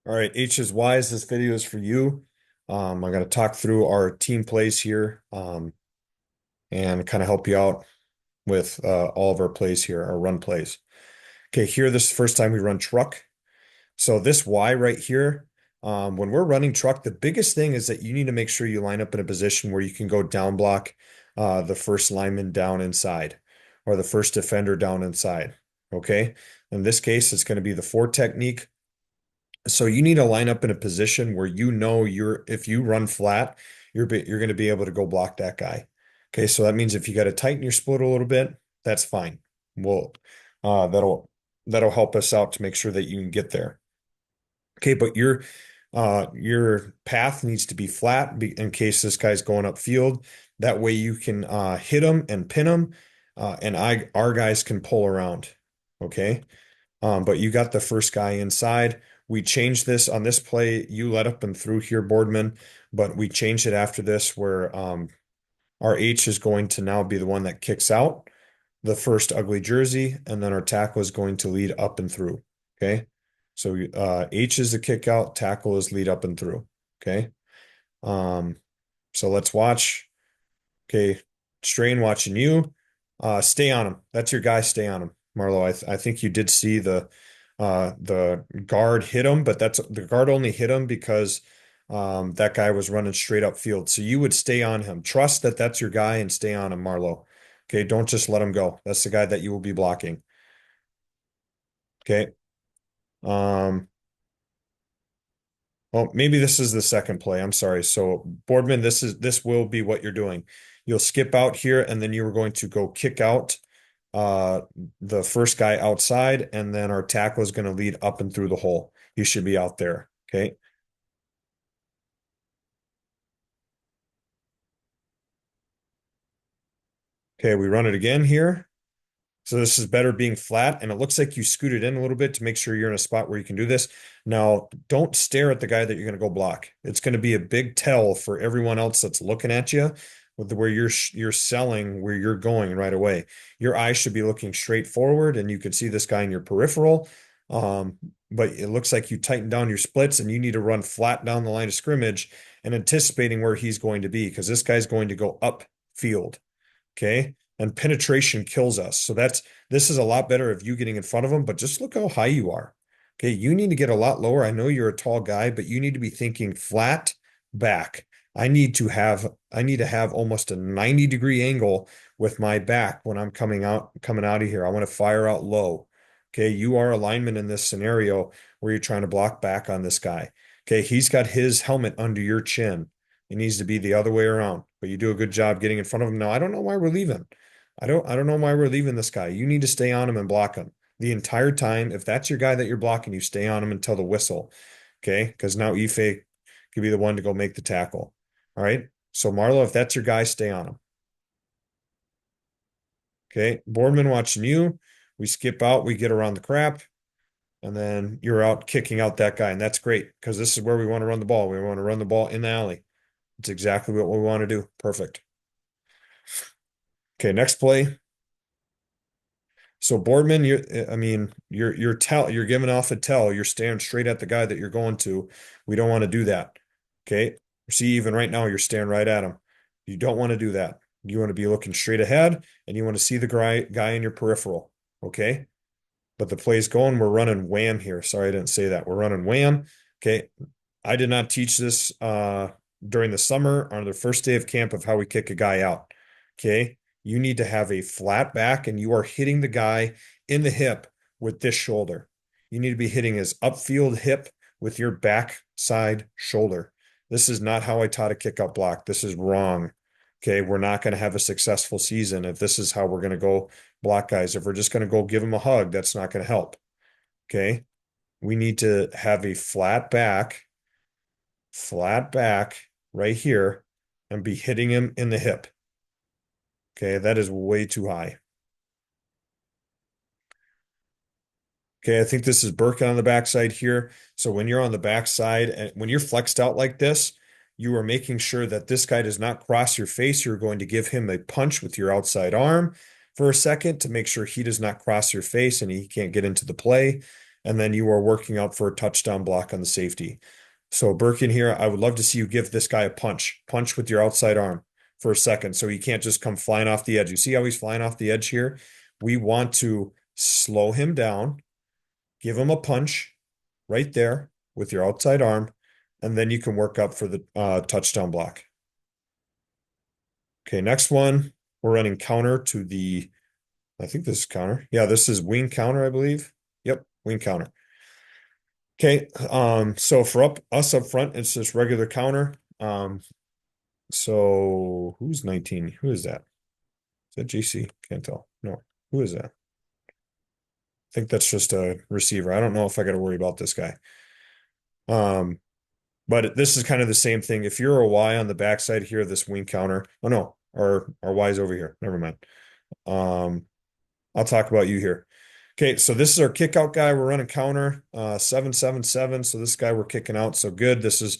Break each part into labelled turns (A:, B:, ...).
A: All right, H's Y's, this video is for you. I'm going to talk through our team plays here and kind of help you out with all of our plays here, our run plays. Okay, here, this is the first time we run truck. So this Y right here, when we're running truck, the biggest thing is that you need to make sure you line up in a position where you can go down block the first lineman down inside or the first defender down inside. Okay, in this case, it's going to be the 4 technique. So you need to line up in a position where you know if you run flat, you're going to be able to go block that guy. Okay, so that means if you got to tighten your split a little bit, that's fine. Well, uh, that'll that'll help us out to make sure that you can get there. Okay, but your path needs to be flat in case this guy's going upfield. That way you can hit him and pin him, and our guys can pull around. Okay. But you got the first guy inside. We changed this on this play. You let up and through here, Boardman, but we changed it after this where our H is going to now be the one that kicks out the first ugly jersey, and then our tackle is going to lead up and through. Okay. So H is the kick out, tackle is lead up and through. Okay. Um, so let's watch. Okay. Strain watching you. Stay on him. That's your guy. Stay on him. Marlo, I think you did see the guard hit him, but that's the guard only hit him because that guy was running straight up field. So you would stay on him. Trust that that's your guy and stay on him, Marlo. Okay, don't just let him go. That's the guy that you will be blocking. Okay. Um, well, maybe this is the second play. I'm sorry. So Boardman, this will be what you're doing. You'll skip out here, and then you were going to go kick out uh the first guy outside, and then our tackle is going to lead up and through the hole. You should be out there. Okay. Okay, we run it again here. So this is better being flat, and it looks like you scooted in a little bit to make sure you're in a spot where you can do this. Now, don't stare at the guy that you're going to go block. It's going to be a big tell for everyone else that's looking at you with where you're selling where you're going right away. Your eyes should be looking straight forward, and you can see this guy in your peripheral. Um, but it looks like you tighten down your splits, and you need to run flat down the line of scrimmage and anticipating where he's going to be because this guy's going to go upfield. Okay. And penetration kills us. So this is a lot better of you getting in front of them, but just look how high you are. Okay. You need to get a lot lower. I know you're a tall guy, but you need to be thinking flat back. I need to have almost a 90-degree angle with my back when I'm coming out of here. I want to fire out low. Okay. You are a lineman in this scenario where you're trying to block back on this guy. Okay. He's got his helmet under your chin. It needs to be the other way around, but you do a good job getting in front of him. Now, I don't know why we're leaving. I don't know why we're leaving this guy. You need to stay on him and block him the entire time. If that's your guy that you're blocking, you stay on him until the whistle. Okay? Because now Ife could be the one to go make the tackle. All right. So Marlo, if that's your guy, stay on him. Okay. Boardman watching you. We skip out, we get around the crap, and then you're out kicking out that guy. And that's great because this is where we want to run the ball. We want to run the ball in the alley. It's exactly what we want to do. Perfect. Okay, next play. So Boardman, you're giving off a tell. You're staring straight at the guy that you're going to. We don't want to do that. Okay. See, even right now, you're staring right at him. You don't want to do that. You want to be looking straight ahead and you want to see the guy in your peripheral. Okay. But the play's going. We're running wham here. Sorry, I didn't say that. We're running wham. Okay. I did not teach this during the summer on the first day of camp of how we kick a guy out. Okay. You need to have a flat back and you are hitting the guy in the hip with this shoulder. You need to be hitting his upfield hip with your back side shoulder. This is not how I taught a kick out block. This is wrong. Okay. We're not going to have a successful season if this is how we're going to go block guys. If we're just going to go give them a hug, that's not going to help. Okay. We need to have a flat back right here and be hitting him in the hip. Okay, that is way too high. Okay, I think this is Birkin on the backside here. So when you're on the backside and when you're flexed out like this, you are making sure that this guy does not cross your face. You're going to give him a punch with your outside arm for a second to make sure he does not cross your face and he can't get into the play. and then you are working up for a touchdown block on the safety. So Birkin here, I would love to see you give this guy a punch with your outside arm for a second, so he can't just come flying off the edge. You see how he's flying off the edge here? We want to slow him down, give him a punch right there with your outside arm, and then you can work up for the touchdown block. Okay, next one, we're running counter to the, I think this is counter. Yeah, this is wing counter, I believe. Yep, wing counter. Okay, so for us up front, it's just regular counter. So who's 19? Who is that? Is that JC? Can't tell. No. Who is that? I think that's just a receiver. I don't know if I got to worry about this guy. Um, but this is kind of the same thing. If you're a Y on the backside here, this wing counter. Oh no, our Y is over here. Never mind. Um, I'll talk about you here. Okay, so this is our kick out guy. We're running counter 777. So this guy we're kicking out. So good. This is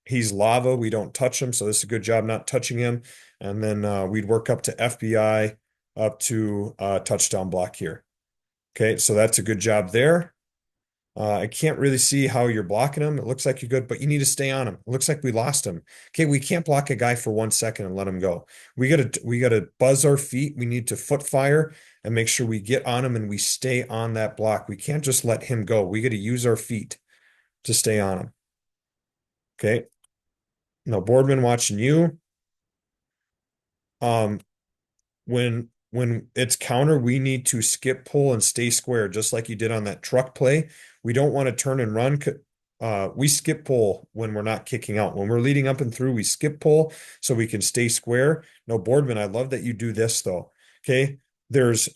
A: he's lava. We don't touch him. So this is a good job not touching him. And then we'd work up to FBI up to touchdown block here. Okay, so that's a good job there. I can't really see how you're blocking him. It looks like you're good, but you need to stay on him. It looks like we lost him. Okay, we can't block a guy for 1 second and let him go. We gotta buzz our feet. We need to foot fire and make sure we get on him and we stay on that block. We can't just let him go. We got to use our feet to stay on him. Okay. Now Boardman watching you. Um, when it's counter, we need to skip pull and stay square, just like you did on that truck play. We don't want to turn and run. We skip pull when we're not kicking out. When we're leading up and through, we skip pull so we can stay square. No, Boardman, I love that you do this though. Okay. There's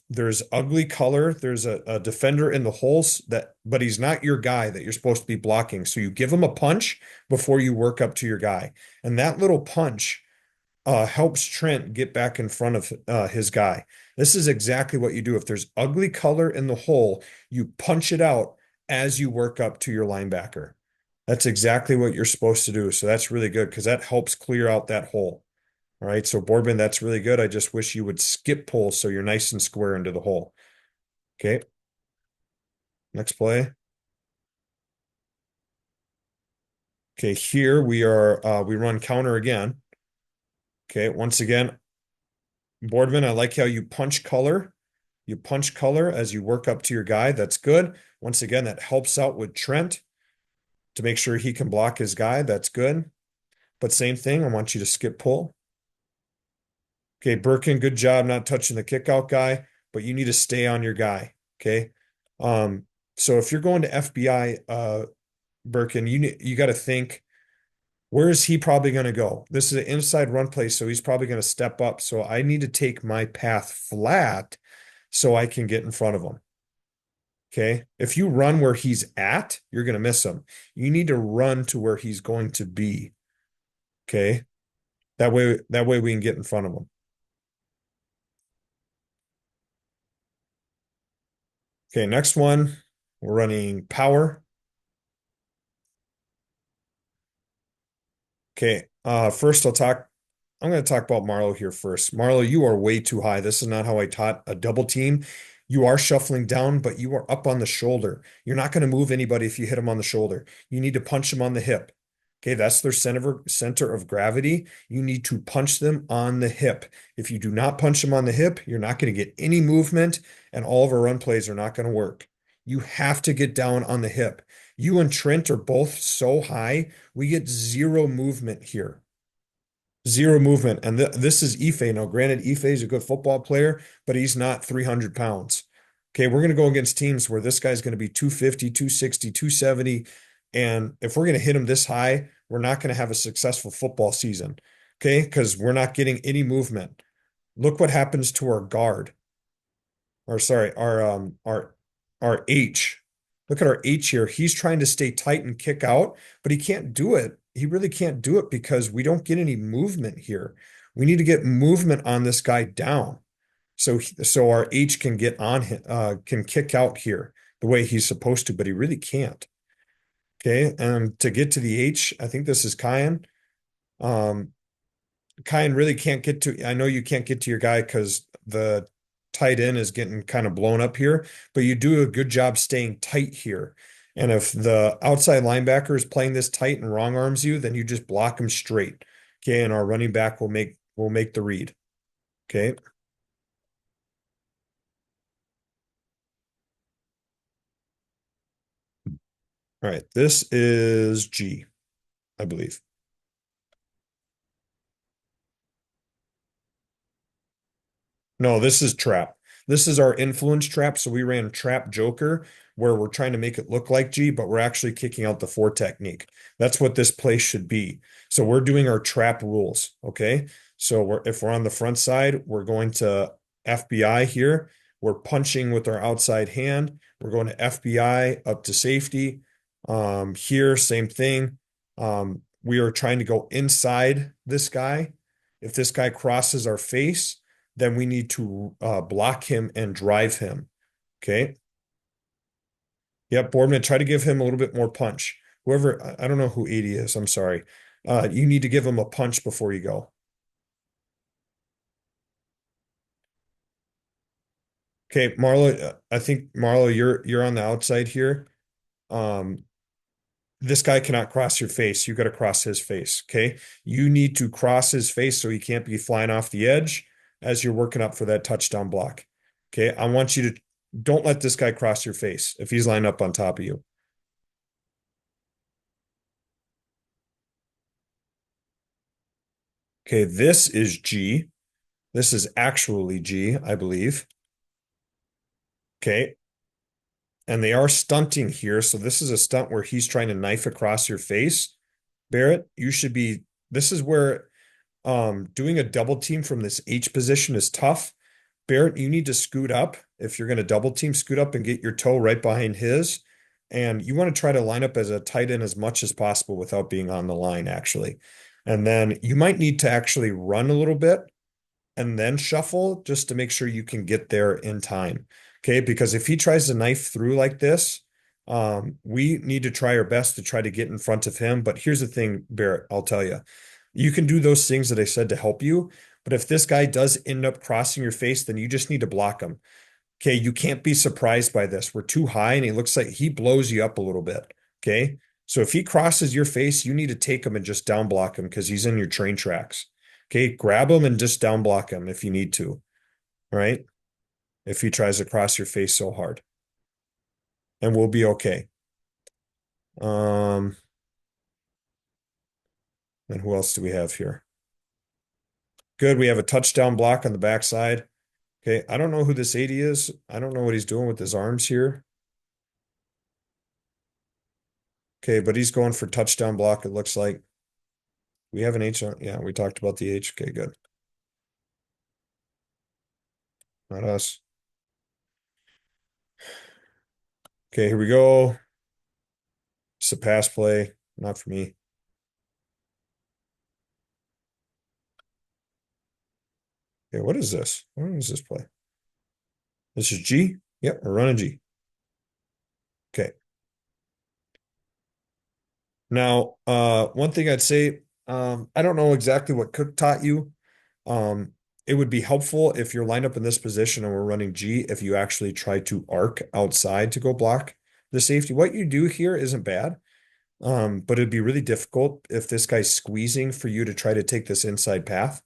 A: ugly color. There's a defender in the holes but he's not your guy that you're supposed to be blocking. So you give him a punch before you work up to your guy. And that little punch helps Trent get back in front of his guy. This is exactly what you do. If there's ugly color in the hole, you punch it out as you work up to your linebacker. That's exactly what you're supposed to do. So that's really good because that helps clear out that hole. All right. So Boardman, that's really good. I just wish you would skip pull so you're nice and square into the hole. Okay. Next play. Okay. Here we run counter again. Okay. Once again, Boardman, I like how you punch color. You punch color as you work up to your guy. That's good. Once again, that helps out with Trent to make sure he can block his guy. That's good. But same thing, I want you to skip pull. Okay, Birkin, good job not touching the kick out guy, but you need to stay on your guy. Okay. Um, so if you're going to FBI, Birkin, you got to think, where is he probably going to go? This is an inside run play, so he's probably going to step up. So I need to take my path flat so I can get in front of him. Okay. If you run where he's at, you're going to miss him. You need to run to where he's going to be. Okay. That way we can get in front of him. Okay. Next one, we're running power. Okay. First I'm going to talk about Marlo here first. Marlo, you are way too high. This is not how I taught a double team. You are shuffling down, but you are up on the shoulder. You're not going to move anybody if you hit them on the shoulder. You need to punch them on the hip. Okay, that's their center of gravity. You need to punch them on the hip. If you do not punch them on the hip, you're not going to get any movement, and all of our run plays are not going to work. You have to get down on the hip. You and Trent are both so high, we get zero movement here. Zero movement. And this is Ife. Now, granted, Ife is a good football player, but he's not 300 pounds. Okay, we're going to go against teams where this guy's going to be 250, 260, 270. And if we're going to hit him this high, we're not going to have a successful football season. Okay, because we're not getting any movement. Look what happens to our guard. Or sorry, our H. Look at our H here. He's trying to stay tight and kick out, but he can't do it. He really can't do it because we don't get any movement here. We need to get movement on this guy down. So our H can get on him, can kick out here the way he's supposed to, but he really can't. Okay. And to get to the H, I think this is Kyan. Kyan really can't get to, I know you can't get to your guy because tight end is getting kind of blown up here, but you do a good job staying tight here. And if the outside linebacker is playing this tight and wrong arms you, then you just block him straight. Okay, and our running back will make the read. Okay. All right. This is G, I believe. No, this is trap. This is our influence trap. So we ran trap joker where we're trying to make it look like G, but we're actually kicking out the four technique. That's what this play should be. So we're doing our trap rules. Okay. So if we're on the front side, we're going to FBI here. We're punching with our outside hand. We're going to FBI up to safety. Here, same thing. We are trying to go inside this guy. If this guy crosses our face, then we need to block him and drive him. Okay. Yep, Boardman, try to give him a little bit more punch. Whoever, I don't know who 80 is. I'm sorry. You need to give him a punch before you go. Okay, Marlo, I think Marlo, you're on the outside here. Um, this guy cannot cross your face. You got to cross his face. Okay. You need to cross his face so he can't be flying off the edge as you're working up for that touchdown block. Okay. I want you to don't let this guy cross your face if he's lined up on top of you. Okay. This is G. This is actually G, I believe. Okay. And they are stunting here. So this is a stunt where he's trying to knife across your face. Barrett, you should be, this is where doing a double team from this H position is tough. Barrett, you need to scoot up. If you're going to double team, scoot up and get your toe right behind his. And you want to try to line up as a tight end as much as possible without being on the line, actually. And then you might need to actually run a little bit and then shuffle just to make sure you can get there in time. Okay. Because if he tries to knife through like this, we need to try our best to try to get in front of him. But here's the thing, Barrett, I'll tell you, you can do those things that I said to help you. But if this guy does end up crossing your face, then you just need to block him. Okay. You can't be surprised by this. We're too high and he looks like he blows you up a little bit. Okay. So if he crosses your face, you need to take him and just down block him because he's in your train tracks. Okay. Grab him and just down block him if you need to. All right. If he tries to cross your face so hard, and we'll be okay. Um, and who else do we have here? Good. We have a touchdown block on the backside. Okay. I don't know who this 80 is. I don't know what he's doing with his arms here. Okay, but he's going for touchdown block, it looks like. We have an H on. Yeah, we talked about the H. Okay, good. Not us. Okay, here we go. It's a pass play. Not for me. Okay, what is this? What is this play? This is G? Yep, we're running G. Okay. Now, one thing I'd say, I don't know exactly what Cook taught you. Um, it would be helpful if you're lined up in this position and we're running G, if you actually try to arc outside to go block the safety. What you do here isn't bad. But it'd be really difficult if this guy's squeezing for you to try to take this inside path.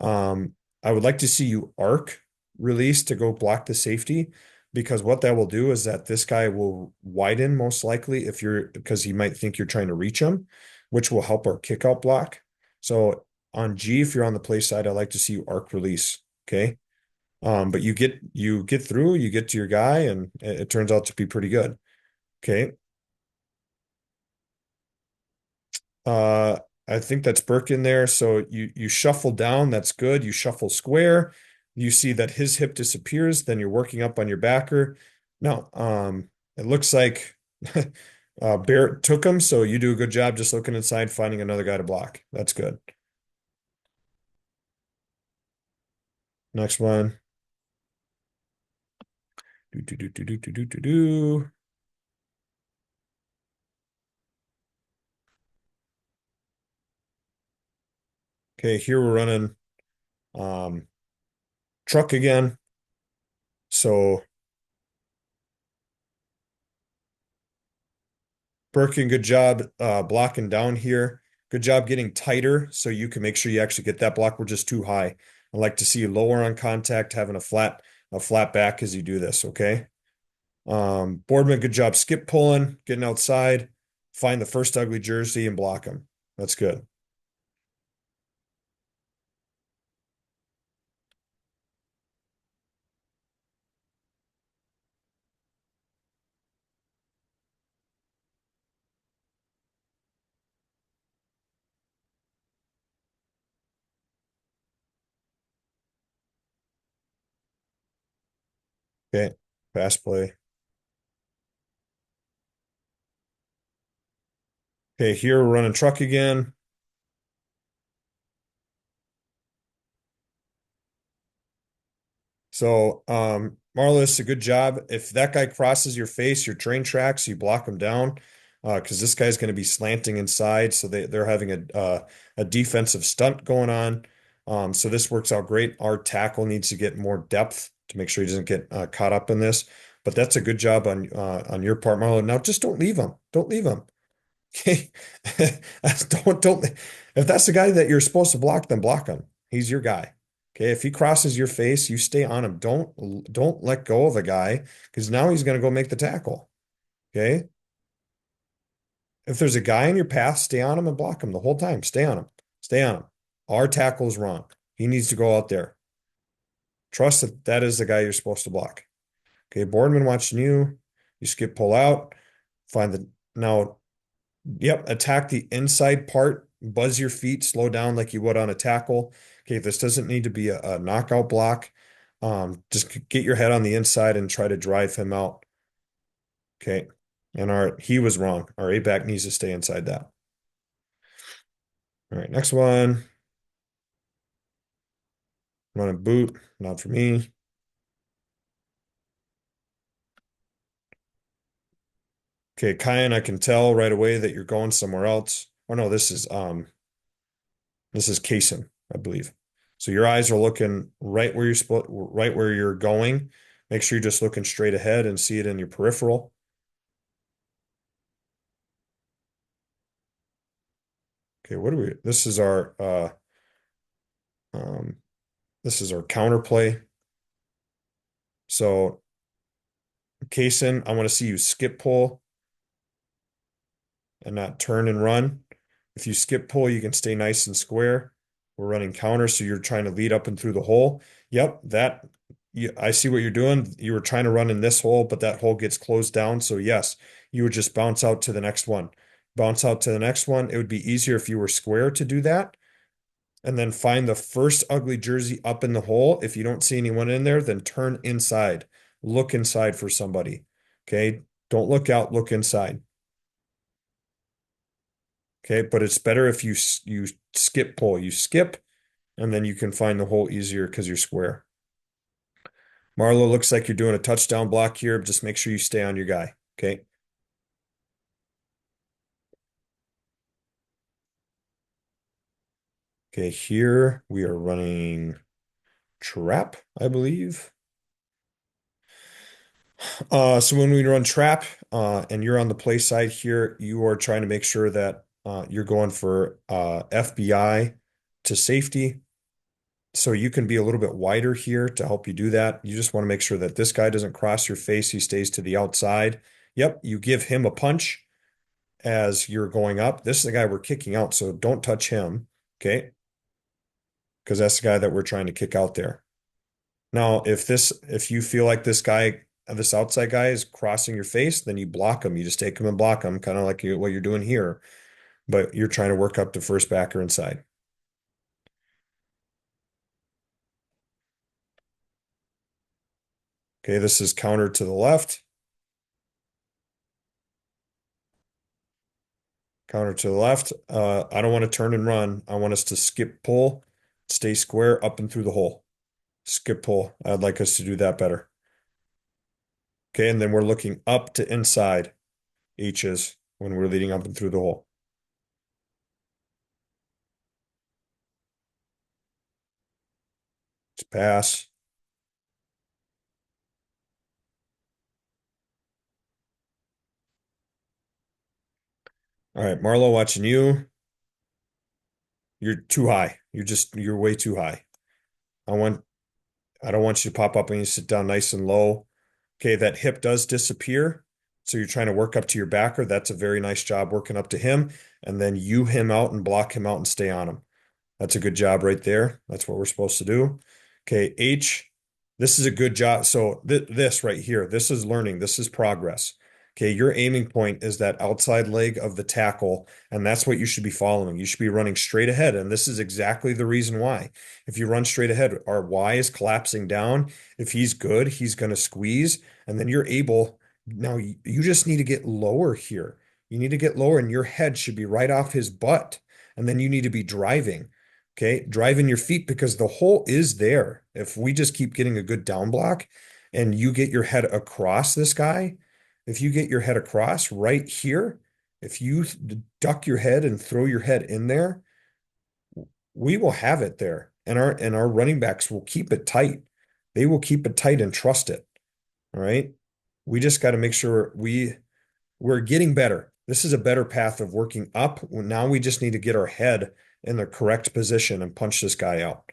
A: Um, I would like to see you arc release to go block the safety because what that will do is that this guy will widen most likely if you're because he might think you're trying to reach him, which will help our kickout block. So on G, if you're on the play side, I like to see you arc release. Okay. But you get through, you get to your guy, and it turns out to be pretty good. Okay. Uh, I think that's Burke in there. So you shuffle down, that's good. You shuffle square. You see that his hip disappears, then you're working up on your backer. Now, it looks like Barrett took him, so you do a good job just looking inside, finding another guy to block. That's good. Next one. Do, do, do, do, do, do, do, do, do. Okay, here we're running um truck again. So Birkin, good job blocking down here. Good job getting tighter so you can make sure you actually get that block. We're just too high. I like to see you lower on contact, having a flat back as you do this, okay? Boardman, good job skip pulling, getting outside, find the first ugly jersey and block him. That's good. Okay, fast play. Okay, here we're running truck again. So, Marlis, a good job. If that guy crosses your face, your train tracks, you block him down, because this guy's going to be slanting inside. So they're having a defensive stunt going on. So this works out great. Our tackle needs to get more depth to make sure he doesn't get caught up in this. But that's a good job on your part, Marlon. Now just don't leave him. Don't leave him. Okay. Don't if that's the guy that you're supposed to block, then block him. He's your guy. Okay. If he crosses your face, you stay on him. Don't let go of a guy because now he's going to go make the tackle. Okay. If there's a guy in your path, stay on him and block him the whole time. Stay on him. Stay on him. Our tackle is wrong. He needs to go out there. Trust that that is the guy you're supposed to block. Okay. Boardman watching you. You skip pull out. Find the now. Yep, attack the inside part, buzz your feet, slow down like you would on a tackle. Okay, this doesn't need to be a knockout block. Just get your head on the inside and try to drive him out. Okay. And he was wrong. Our A back needs to stay inside that. All right, next one. Run a boot, not for me. Okay, Kyan, I can tell right away that you're going somewhere else. Oh no, this is Kaysen, I believe. So your eyes are looking right where you're going. Make sure you're just looking straight ahead and see it in your peripheral. Okay, what do we? Um, this is our counter play. So Kaysen, I want to see you skip pull and not turn and run. If you skip pull, you can stay nice and square. We're running counter, so you're trying to lead up and through the hole. Yep, I see what you're doing. You were trying to run in this hole, but that hole gets closed down. So yes, you would just bounce out to the next one. Bounce out to the next one. It would be easier if you were square to do that. And then find the first ugly jersey up in the hole. If you don't see anyone in there, then turn inside. Look inside for somebody. Okay. Don't look out, look inside. Okay, but it's better if you skip pull. You skip, and then you can find the hole easier because you're square. Marlo looks like you're doing a touchdown block here. Just make sure you stay on your guy. Okay. Okay, here we are running trap, I believe. So when we run trap, and you're on the play side here, you are trying to make sure that you're going for FBI to safety. So you can be a little bit wider here to help you do that. You just want to make sure that this guy doesn't cross your face. He stays to the outside. Yep, you give him a punch as you're going up. This is the guy we're kicking out, so don't touch him. Okay. Because that's the guy that we're trying to kick out there. Now, if you feel like this outside guy is crossing your face, then you block him. You just take him and block him, kind of like what you're doing here. But you're trying to work up the first backer inside. Okay, this is counter to the left. Counter to the left. I don't want to turn and run. I want us to skip pull, stay square up and through the hole. Skip pull. I'd like us to do that better. Okay, and then we're looking up to inside H's when we're leading up and through the hole. It's pass. All right, Marlo, watching you. You're too high. You're way too high. I want, I don't want you to pop up when you sit down nice and low. Okay, that hip does disappear. So you're trying to work up to your backer. That's a very nice job working up to him. And then you him out and block him out and stay on him. That's a good job right there. That's what we're supposed to do. Okay, H, this is a good job. So this right here, this is learning. This is progress. Okay, your aiming point is that outside leg of the tackle, and that's what you should be following. You should be running straight ahead, and this is exactly the reason why. If you run straight ahead, our Y is collapsing down. If he's good, he's going to squeeze, and then you're able. Now you just need to get lower here. You need to get lower, and your head should be right off his butt, and then you need to be driving. Okay, driving your feet because the hole is there. If we just keep getting a good down block and you get your head across this guy, if you get your head across right here, if you duck your head and throw your head in there, we will have it there. And our running backs will keep it tight. They will keep it tight and trust it. All right. We just got to make sure we're getting better. This is a better path of working up. Now we just need to get our head in the correct position and punch this guy out.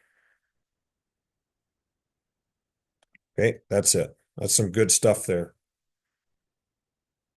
A: Okay, that's it. That's some good stuff there.